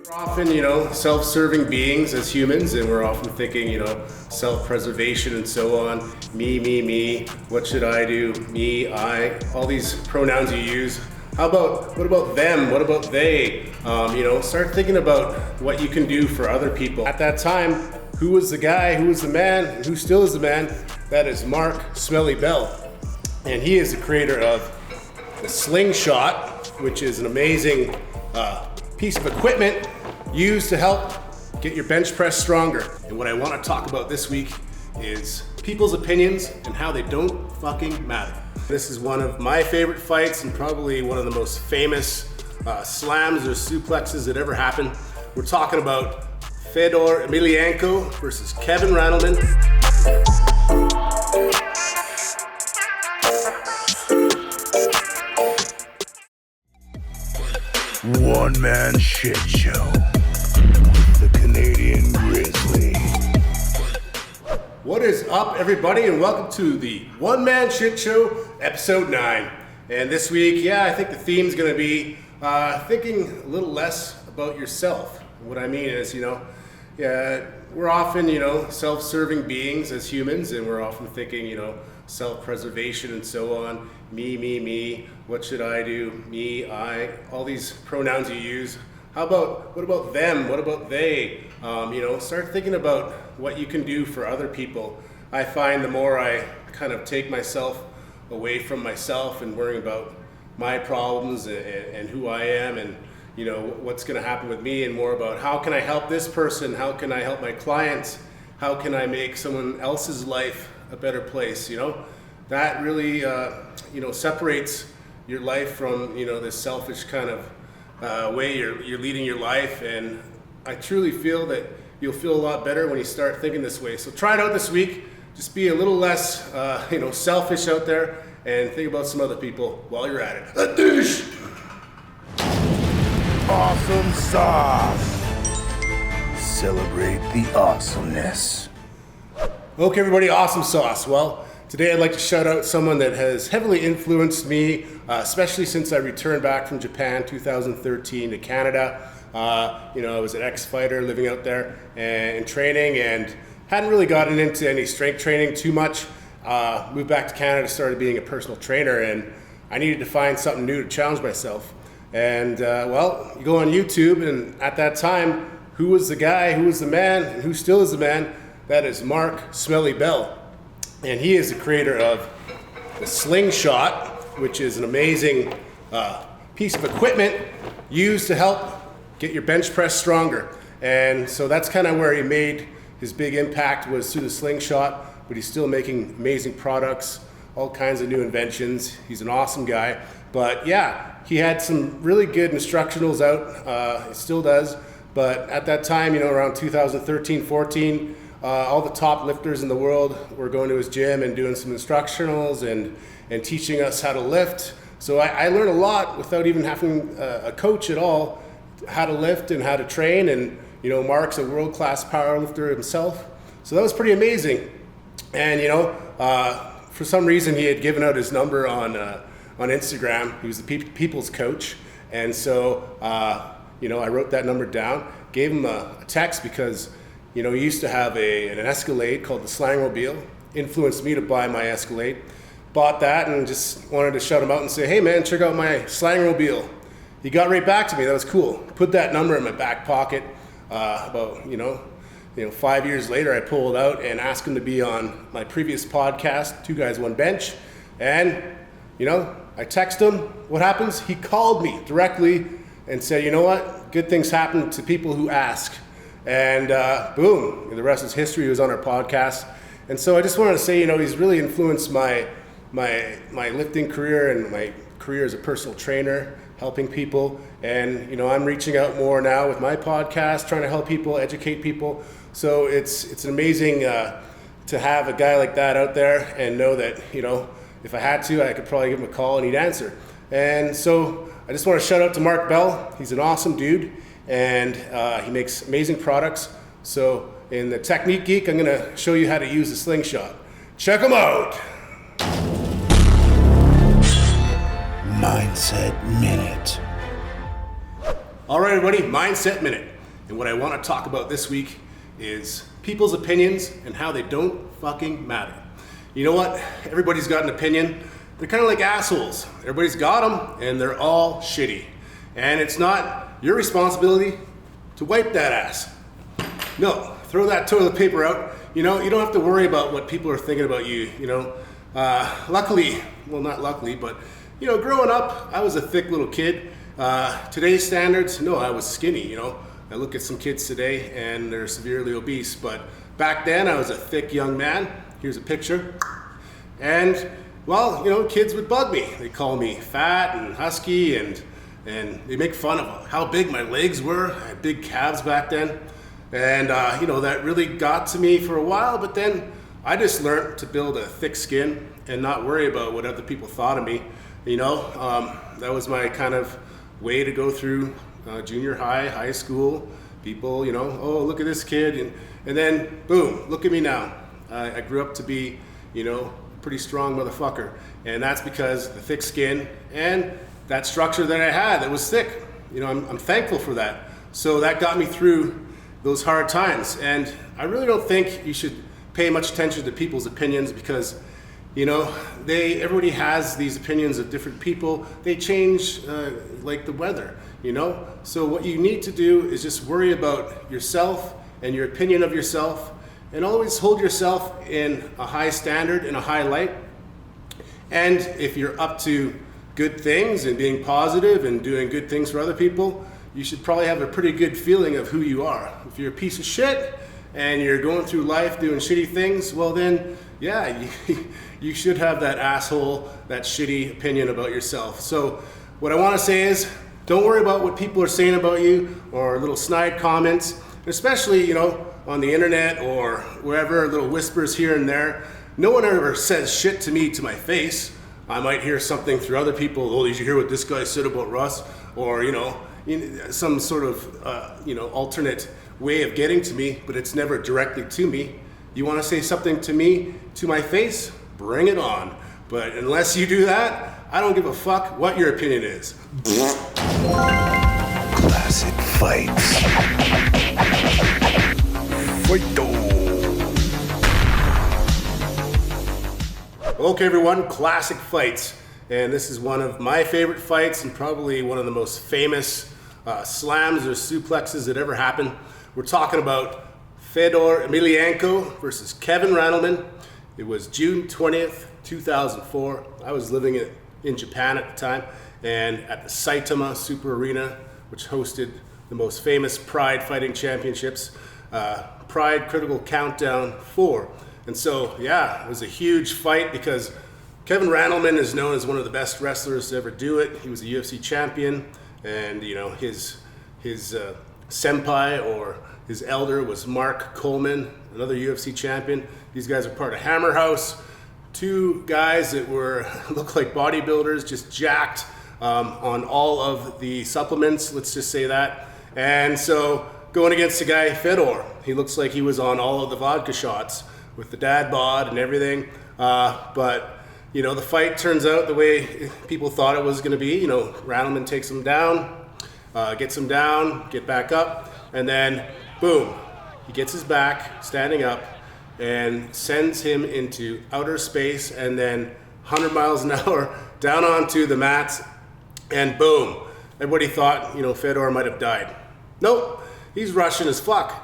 We're often, self-serving beings as humans, and we're often thinking, self-preservation and so on. Me, what should I do? Me, I, all these pronouns you use. What about them? What about they? Start thinking about what you can do for other people. At that time, who was the guy, who was the man, and who still is the man? That is Mark Smelly Bell. And he is the creator of the Slingshot, which is an amazing piece of equipment used to help get your bench press stronger. And what I want to talk about this week is people's opinions and how they don't fucking matter. This is one of my favorite fights and probably one of the most famous slams or suplexes that ever happened. We're talking about Fedor Emelianenko versus Kevin Randleman. One man shit show with the Canadian Grizzly. What is up, everybody, and welcome to the One Man Shit Show, episode 9. And this week, I think the theme is going to be thinking a little less about yourself. What I mean is, we're often, self-serving beings as humans, and we're often thinking, self-preservation and so on. Me, what should I do? Me, I, all these pronouns you use. What about them? What about they? Start thinking about what you can do for other people. I find the more I kind of take myself away from myself and worrying about my problems and who I am and what's going to happen with me, and more about how can I help this person, how can I help my clients, how can I make someone else's life a better place. That really separates your life from this selfish kind of way you're leading your life. And I truly feel that you'll feel a lot better when you start thinking this way. So try it out this week. Just be a little less selfish out there and think about some other people while you're at it. A douche! Awesome sauce. Celebrate the awesomeness. Okay, everybody, awesome sauce. Well, today I'd like to shout out someone that has heavily influenced me, especially since I returned back from Japan 2013 to Canada. I was an ex-fighter living out there and training, and hadn't really gotten into any strength training too much. Moved back to Canada, started being a personal trainer, and I needed to find something new to challenge myself. And you go on YouTube, and at that time, who was the guy, who was the man, and who still is the man? That is Mark Smelly Bell. And he is the creator of the Slingshot, which is an amazing piece of equipment used to help get your bench press stronger. And so that's kind of where he made his big impact, was through the Slingshot, but he's still making amazing products, all kinds of new inventions. He's an awesome guy. But he had some really good instructionals out, it still does. But at that time, around 2013, 14, all the top lifters in the world were going to his gym and doing some instructionals and teaching us how to lift. So I learned a lot without even having a coach at all, how to lift and how to train. And Mark's a world-class powerlifter himself, so that was pretty amazing. And for some reason he had given out his number on Instagram. He was the people's coach, and so I wrote that number down, gave him a text because he used to have an Escalade called the Slangmobile. Influenced me to buy my Escalade. Bought that and just wanted to shout him out and say, hey man, check out my Slangmobile. He got right back to me. That was cool. Put that number in my back pocket. About 5 years later, I pulled out and asked him to be on my previous podcast, 2 Guys, 1 Bench. And I texted him. What happens? He called me directly and said, you know what? Good things happen to people who ask. And boom, the rest is history. He was on our podcast. And so I just wanted to say, he's really influenced my lifting career and my career as a personal trainer, helping people. And I'm reaching out more now with my podcast, trying to help people, educate people. So it's amazing to have a guy like that out there and know that if I had to, I could probably give him a call and he'd answer. And so I just want to shout out to Mark Bell. He's an awesome dude, and he makes amazing products. So in the Technique Geek, I'm going to show you how to use the Slingshot. Check them out. Mindset Minute. All right, everybody, Mindset Minute. And what I want to talk about this week is people's opinions and how they don't fucking matter. You know what? Everybody's got an opinion. They're kind of like assholes. Everybody's got them and they're all shitty. And it's not your responsibility to wipe that ass. No, throw that toilet paper out. You know, you don't have to worry about what people are thinking about you, you know. Luckily, well, not luckily, but, you know, growing up, I was a thick little kid. Today's standards, no, I was skinny, you know. I look at some kids today and they're severely obese, but back then I was a thick young man. Here's a picture. And, well, you know, kids would bug me. They call me fat and husky and they make fun of how big my legs were. I had big calves back then. And, you know, that really got to me for a while, but then I just learned to build a thick skin and not worry about what other people thought of me. You know, that was my kind of way to go through junior high, high school. People, you know, oh, look at this kid. And then, boom, look at me now. I grew up to be, you know, a pretty strong motherfucker. And that's because the thick skin and that structure that I had that was thick. You know, I'm thankful for that. So that got me through those hard times. And I really don't think you should pay much attention to people's opinions because, you know, everybody has these opinions of different people. They change like the weather, you know? So what you need to do is just worry about yourself and your opinion of yourself and always hold yourself in a high standard, in a high light. And if you're up to good things and being positive and doing good things for other people, you should probably have a pretty good feeling of who you are. If you're a piece of shit and you're going through life doing shitty things, well then, yeah, you should have that asshole, that shitty opinion about yourself. So what I want to say is, don't worry about what people are saying about you or little snide comments, especially, you know, on the internet or wherever, little whispers here and there. No one ever says shit to me to my face. I might hear something through other people. Oh, did you hear what this guy said about Russ? Or, you know, some sort of, you know, alternate way of getting to me, but it's never directly to me. You want to say something to me, to my face? Bring it on. But unless you do that, I don't give a fuck what your opinion is. Classic fights. Fight-o. Okay, everyone, classic fights. And this is one of my favorite fights and probably one of the most famous slams or suplexes that ever happened. We're talking about Fedor Emelianenko versus Kevin Randleman. It was June 20th, 2004. I was living in Japan at the time and at the Saitama Super Arena, which hosted the most famous Pride Fighting Championships, Pride Critical Countdown 4. And so, yeah, it was a huge fight because Kevin Randleman is known as one of the best wrestlers to ever do it. He was a UFC champion, and you know his senpai or his elder was Mark Coleman, another UFC champion. These guys are part of Hammer House. Two guys that looked like bodybuilders, just jacked on all of the supplements. Let's just say that. And so going against the guy Fedor, he looks like he was on all of the vodka shots with the dad bod and everything, but you know, the fight turns out the way people thought it was going to be. You know, Randleman takes him down, gets him down, get back up, and then boom, he gets his back, standing up, and sends him into outer space, and then 100 miles an hour down onto the mats, and boom, everybody thought, you know, Fedor might have died. Nope, he's Russian as fuck.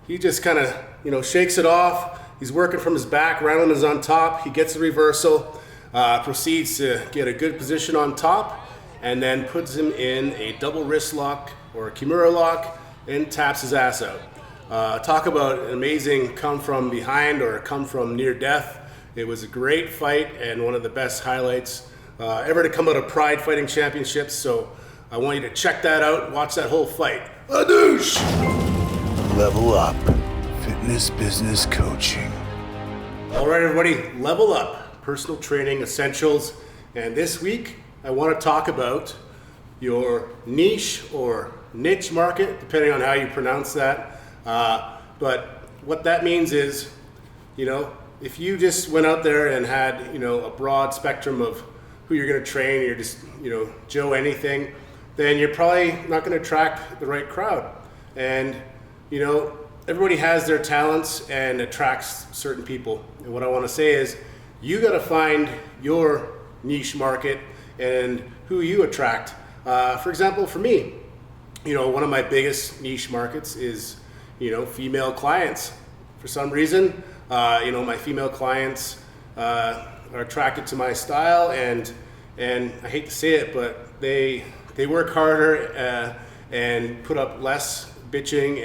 He just kind of, you know, shakes it off. He's working from his back. Randleman's on top. He gets a reversal. Proceeds to get a good position on top and then puts him in a double wrist lock or a Kimura lock and taps his ass out. Talk about an amazing come from behind or come from near death. It was a great fight and one of the best highlights ever to come out of Pride Fighting Championships. So I want you to check that out, watch that whole fight. Adoosh! Level up. Fitness business coaching. All right, everybody, level up. Personal training essentials. And this week, I want to talk about your niche or niche market, depending on how you pronounce that. But what that means is, you know, if you just went out there and had, you know, a broad spectrum of who you're going to train, you're just, you know, Joe anything, then you're probably not going to attract the right crowd. And you know, everybody has their talents and attracts certain people. And what I want to say is, you got to find your niche market and who you attract. For example, for me, you know, one of my biggest niche markets is, you know, female clients. For some reason, you know, my female clients are attracted to my style, and I hate to say it, but they work harder and put up less bitching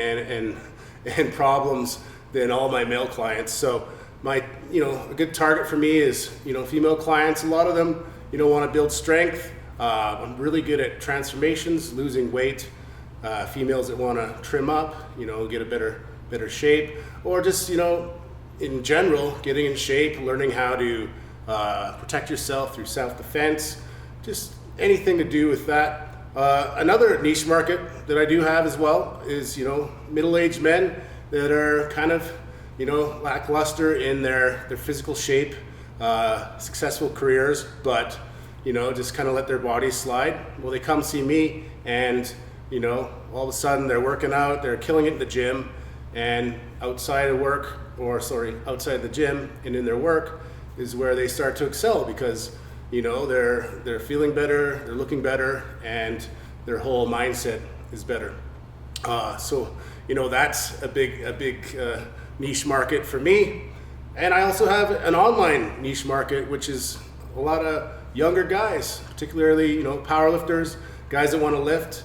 and problems than all my male clients. So my, you know, a good target for me is, you know, female clients. A lot of them, you know, want to build strength. I'm really good at transformations, losing weight. Females that want to trim up, you know, get a better shape, or just, you know, in general, getting in shape, learning how to protect yourself through self-defense, just anything to do with that. Another niche market that I do have as well is, you know, middle-aged men that are kind of, you know, lackluster in their physical shape, successful careers, but, you know, just kind of let their bodies slide. Well, they come see me, and, you know, all of a sudden they're working out, they're killing it in the gym, and outside of work, outside the gym and in their work is where they start to excel, because, you know, they're feeling better, they're looking better, and their whole mindset is better. So, you know, that's a big niche market for me. And I also have an online niche market, which is a lot of younger guys, particularly, you know, powerlifters, guys that want to lift,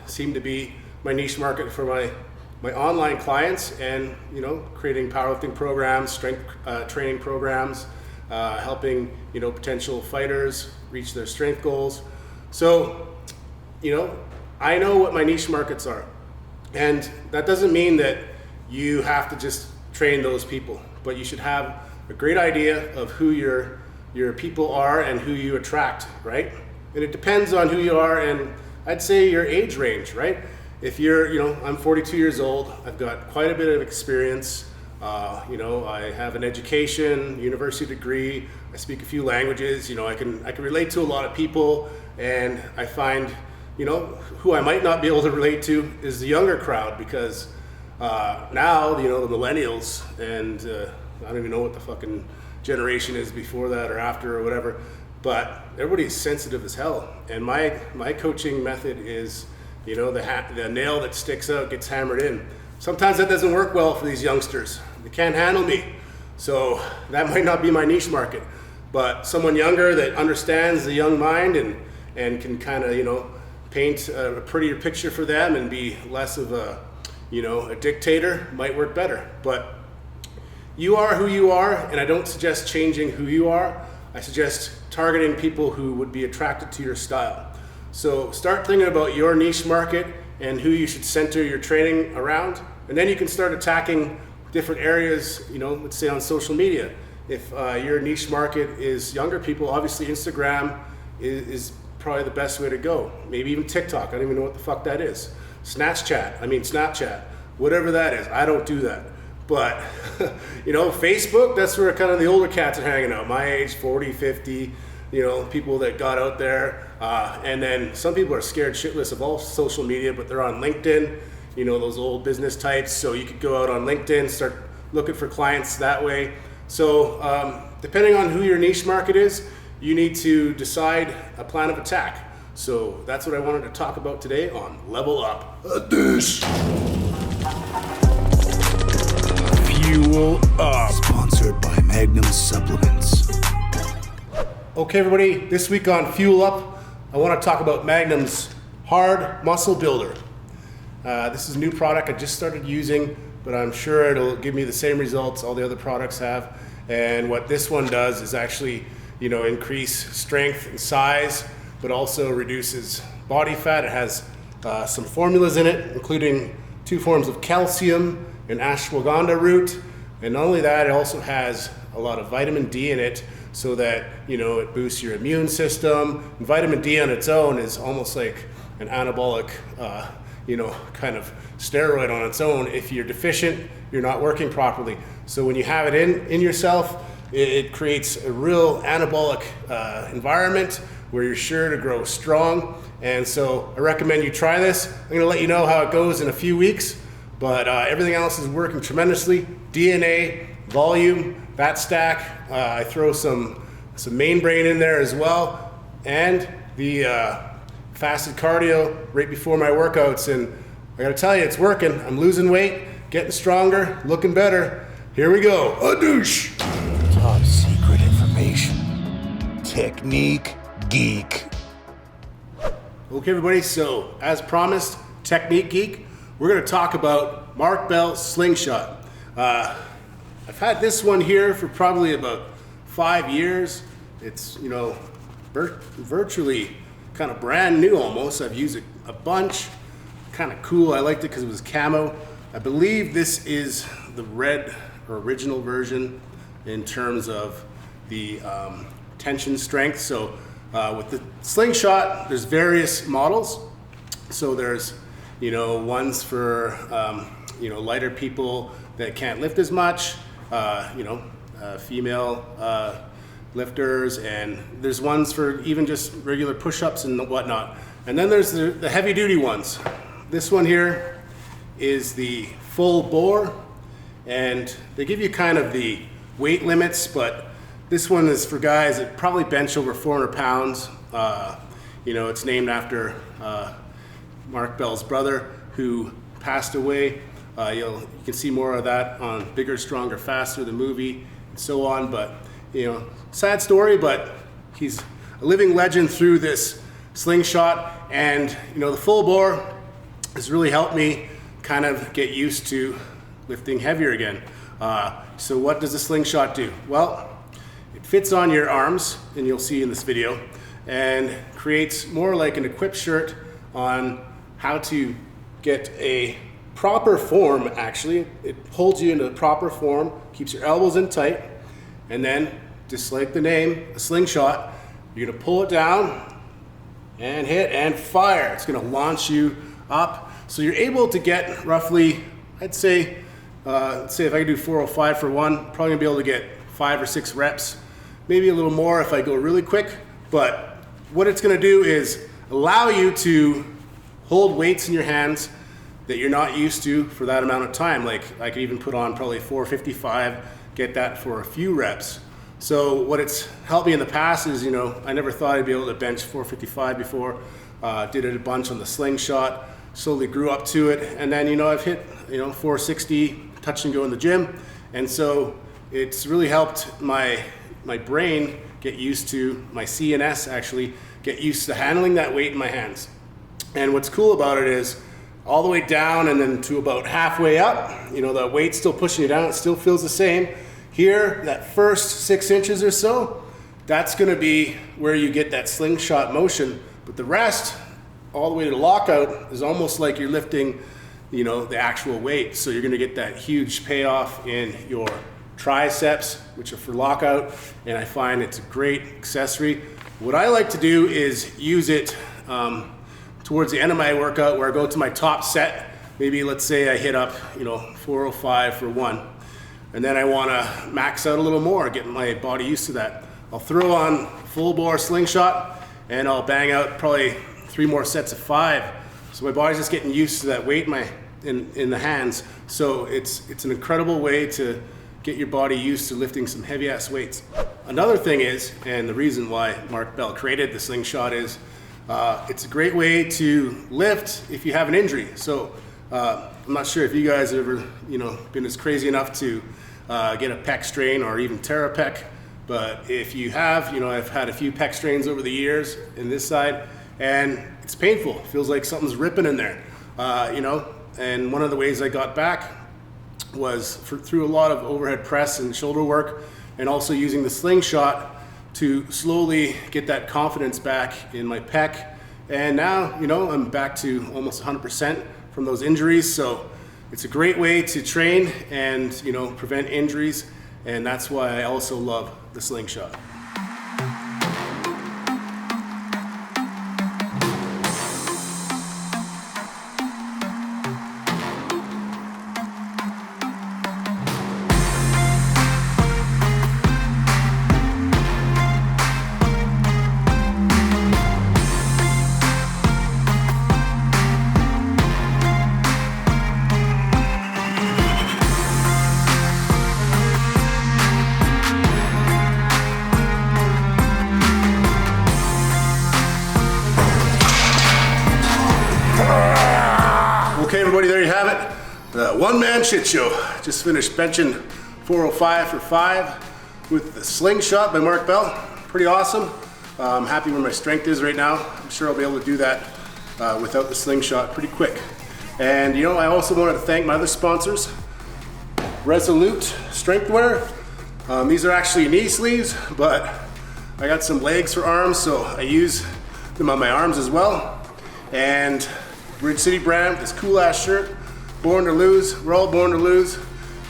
seem to be my niche market for my online clients, and, you know, creating powerlifting programs, strength training programs, helping, you know, potential fighters reach their strength goals. So, you know, I know what my niche markets are, and that doesn't mean that you have to just train those people, but you should have a great idea of who your people are and who you attract, right? And it depends on who you are, and I'd say your age range, right? If you're, you know, I'm 42 years old, I've got quite a bit of experience. You know, I have an education, university degree, I speak a few languages, you know, I can relate to a lot of people, and I find, you know, who I might not be able to relate to is the younger crowd, because now, you know, the millennials, and I don't even know what the fucking generation is before that or after or whatever, but everybody's sensitive as hell. And my coaching method is, you know, the nail that sticks out gets hammered in. Sometimes that doesn't work well for these youngsters. They can't handle me. So that might not be my niche market. But someone younger that understands the young mind and can kind of, you know, paint a prettier picture for them and be less of a, you know, a dictator might work better. But you are who you are, and I don't suggest changing who you are. I suggest targeting people who would be attracted to your style. So start thinking about your niche market and who you should center your training around, and then you can start attacking different areas, you know, let's say on social media. If your niche market is younger people, obviously Instagram is probably the best way to go. Maybe even TikTok, I don't even know what the fuck that is. Snapchat, whatever that is, I don't do that. But, you know, Facebook, that's where kind of the older cats are hanging out, my age, 40, 50, you know, people that got out there. And then some people are scared shitless of all social media, but they're on LinkedIn, you know, those old business types. So you could go out on LinkedIn, start looking for clients that way. So depending on who your niche market is, you need to decide a plan of attack. So that's what I wanted to talk about today on Level Up. Fuel Up. Sponsored by Magnum Supplements. Okay, everybody, this week on Fuel Up, I want to talk about Magnum's Hard Muscle Builder. This is a new product I just started using, but I'm sure it'll give me the same results all the other products have. And what this one does is actually, you know, increase strength and size, but also reduces body fat. It has some formulas in it, including 2 forms of calcium and ashwagandha root. And not only that, it also has a lot of vitamin D in it, so that, you know, it boosts your immune system. And vitamin D on its own is almost like an anabolic, you know, kind of steroid on its own. If you're deficient, you're not working properly. So when you have it in yourself, it creates a real anabolic environment where you're sure to grow strong. And so I recommend you try this. I'm gonna let you know how it goes in a few weeks, but everything else is working tremendously. DNA, volume, that stack. I throw some main brain in there as well, and the fasted cardio right before my workouts. And I gotta tell you, it's working. I'm losing weight, getting stronger, looking better. Here we go. A douche. Top secret information. Technique geek. Okay, everybody, so as promised, Technique Geek, we're going to talk about Mark Bell's Slingshot. I've had this one here for probably about 5 years. It's, you know, virtually kind of brand new almost. I've used it a bunch. Kind of cool. I liked it because it was camo. I believe this is the red or original version in terms of the tension strength. So with the Slingshot, there's various models. So there's, you know, ones for, you know, lighter people that can't lift as much, you know, female lifters, and there's ones for even just regular push-ups and whatnot. And then there's the heavy-duty ones. This one here is the full bore, and they give you kind of the weight limits, but this one is for guys that probably bench over 400 pounds. You know, it's named after Mark Bell's brother who passed away. You can see more of that on Bigger, Stronger, Faster, the movie, and so on. But, you know, sad story, but he's a living legend through this Slingshot. And, you know, the full bore has really helped me kind of get used to lifting heavier again. So what does the Slingshot do? Well, it fits on your arms, and you'll see in this video, and creates more like an equipped shirt on how to get a proper form. Actually, it holds you into the proper form, keeps your elbows in tight, and then, just like the name, a Slingshot, you're gonna pull it down and hit and fire. It's gonna launch you up. So you're able to get roughly, I'd say, let's say if I do 405 for one, probably gonna be able to get 5 or 6 reps, maybe a little more if I go really quick. But what it's gonna do is allow you to hold weights in your hands that you're not used to for that amount of time. Like I could even put on probably 455, get that for a few reps. So what it's helped me in the past is, you know, I never thought I'd be able to bench 455 before. Did it a bunch on the Slingshot, slowly grew up to it. And then, you know, I've hit, you know, 460, touch and go in the gym. And so it's really helped my brain get used to, my CNS actually, get used to handling that weight in my hands. And what's cool about it is all the way down and then to about halfway up, you know, the weight's still pushing you down, it still feels the same. Here, that first 6 inches or so, that's gonna be where you get that Slingshot motion. But the rest, all the way to the lockout, is almost like you're lifting, you know, the actual weight. So you're gonna get that huge payoff in your triceps, which are for lockout, and I find it's a great accessory. What I like to do is use it towards the end of my workout, where I go to my top set. Maybe let's say I hit up, you know, 405 for one, and then I want to max out a little more, get my body used to that. I'll throw on full bore Slingshot, and I'll bang out probably 3 more sets of 5. So my body's just getting used to that weight in the hands. So it's an incredible way to get your body used to lifting some heavy ass weights. Another thing is, and the reason why Mark Bell created the Slingshot is, it's a great way to lift if you have an injury. So I'm not sure if you guys have ever, you know, been as crazy enough to get a pec strain or even tear a pec. But if you have, you know, I've had a few pec strains over the years in this side, and it's painful. It feels like something's ripping in there, you know. And one of the ways I got back was through a lot of overhead press and shoulder work, and also using the Slingshot to slowly get that confidence back in my pec. And now, you know, I'm back to almost 100% from those injuries. So it's a great way to train and, you know, prevent injuries. And that's why I also love the Slingshot. everybody, there you have it. The one-man shit show. Just finished benching 405 for 5 with the Slingshot by Mark Bell. Pretty awesome. I'm happy where my strength is right now. I'm sure I'll be able to do that without the Slingshot pretty quick. And you know, I also wanted to thank my other sponsors, Resolute Strengthwear. These are actually knee sleeves, but I got some legs for arms, so I use them on my arms as well. And Bridge City brand, this cool ass shirt, born to lose. We're all born to lose.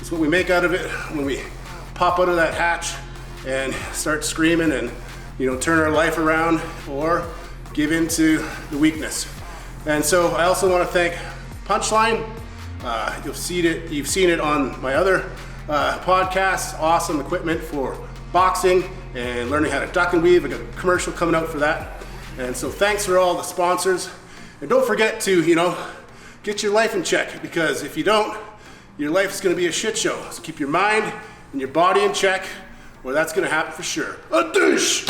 It's what we make out of it when we pop out of that hatch and start screaming and, you know, turn our life around or give in to the weakness. And so I also want to thank Punchline. You've seen it on my other podcasts. Awesome equipment for boxing and learning how to duck and weave. I got a commercial coming out for that. And so thanks for all the sponsors. And don't forget to, you know, get your life in check, because if you don't, your life is going to be a shit show. So keep your mind and your body in check, or that's going to happen for sure. A douche!